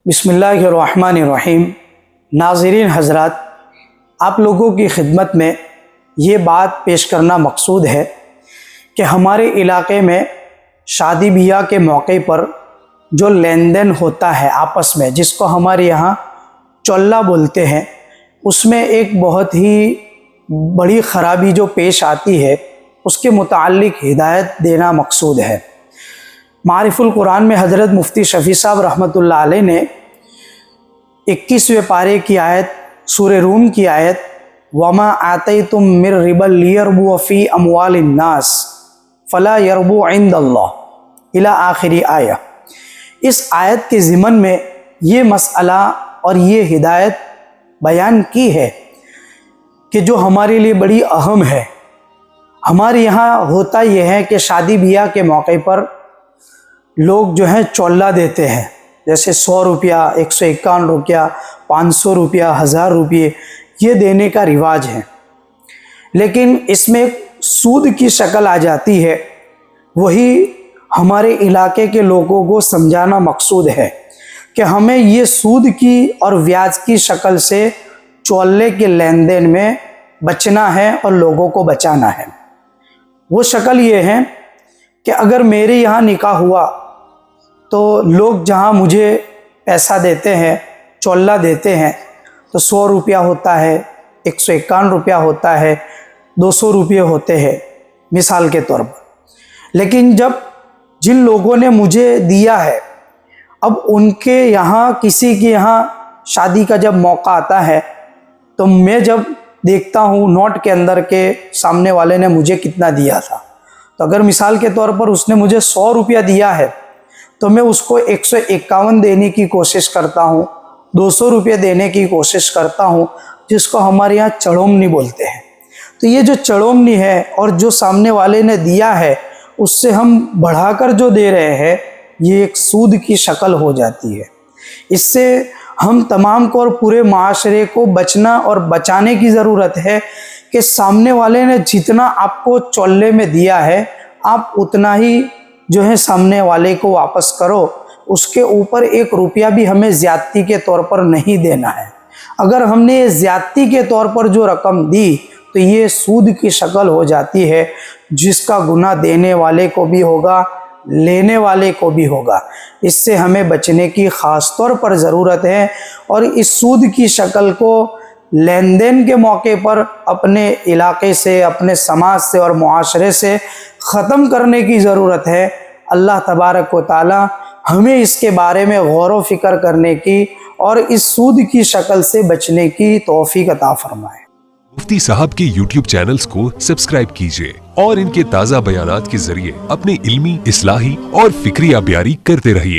बिस्मिल्लाहिर्रहमानिर्रहीम। नाज़रीन हज़रात, आप लोगों की खिदमत में ये बात पेश करना मकसूद है कि हमारे इलाक़े में शादी ब्याह के मौके पर जो लेन देन होता है आपस में, जिसको हमारे यहाँ चौल्ला बोलते हैं, उसमें एक बहुत ही बड़ी ख़राबी जो पेश आती है उसके मुताल्लिक़ हिदायत देना मकसूद है। मारिफुल कुरान में हज़रत मुफ्ती शफ़ी साहब रहमतुल्लाह अलैह ने 21वें पारे की आयत सूरह रूम की आयत वमा आतैतुम मिर रिबल लियरबु फ़ी अमवालिन नास फ़ला यरबु इंदल्लाह इला आखिरी आया, इस आयत के ज़िमन में ये मसला और ये हिदायत बयान की है कि जो हमारे लिए बड़ी अहम है। हमारे यहाँ होता यह है कि शादी ब्याह के मौके पर लोग जो हैं चौल्ला देते हैं, जैसे 100 रुपया, 151 रुपया, 500 रुपया, 1000 रुपये, ये देने का रिवाज है। लेकिन इसमें सूद की शक्ल आ जाती है। वही हमारे इलाके के लोगों को समझाना मकसूद है कि हमें ये सूद की और ब्याज की शक्ल से चौल्ले के लेन देन में बचना है और लोगों को बचाना है। वो शक्ल ये है कि अगर मेरे यहाँ निकाह हुआ तो लोग जहाँ मुझे पैसा देते हैं, चौल्ला देते हैं, तो 100 रुपया होता है, 151 रुपया होता है, 200 रुपये होते हैं मिसाल के तौर पर। लेकिन जब जिन लोगों ने मुझे दिया है, अब उनके यहाँ किसी के यहाँ शादी का जब मौका आता है तो मैं जब देखता हूँ नोट के अंदर के सामने वाले ने मुझे कितना दिया था, तो अगर मिसाल के तौर पर उसने मुझे 100 रुपया दिया है तो मैं उसको 151 देने की कोशिश करता हूँ, 200 रुपये देने की कोशिश करता हूँ, जिसको हमारे यहाँ चढ़ोमनी बोलते हैं। तो ये जो चढ़ोमनी है और जो सामने वाले ने दिया है उससे हम बढ़ाकर जो दे रहे हैं, ये एक सूद की शक्ल हो जाती है। इससे हम तमाम को और पूरे माशरे को बचना और बचाने की ज़रूरत है कि सामने वाले ने जितना आपको चौल्ले में दिया है, आप उतना ही जो है सामने वाले को वापस करो। उसके ऊपर 1 रुपया भी हमें ज़्यादती के तौर पर नहीं देना है। अगर हमने ये ज़्यादती के तौर पर जो रकम दी तो ये सूद की शक्ल हो जाती है, जिसका गुनाह देने वाले को भी होगा, लेने वाले को भी होगा। इससे हमें बचने की ख़ास तौर पर ज़रूरत है और इस सूद की शक्ल को लेन देन के मौके पर अपने इलाके से, अपने समाज से और मुआशरे से ख़त्म करने की ज़रूरत है। अल्लाह तबारक व तआला हमें इसके बारे में गौर व फिक्र करने की और इस सूद की शक्ल से बचने की तौफीक अता फरमाए। मुफ्ती साहब के YouTube चैनल्स को सब्सक्राइब कीजिए और इनके ताज़ा बयानात के जरिए अपने इल्मी, इस्लाही और फिक्री अबियारी करते रहिए।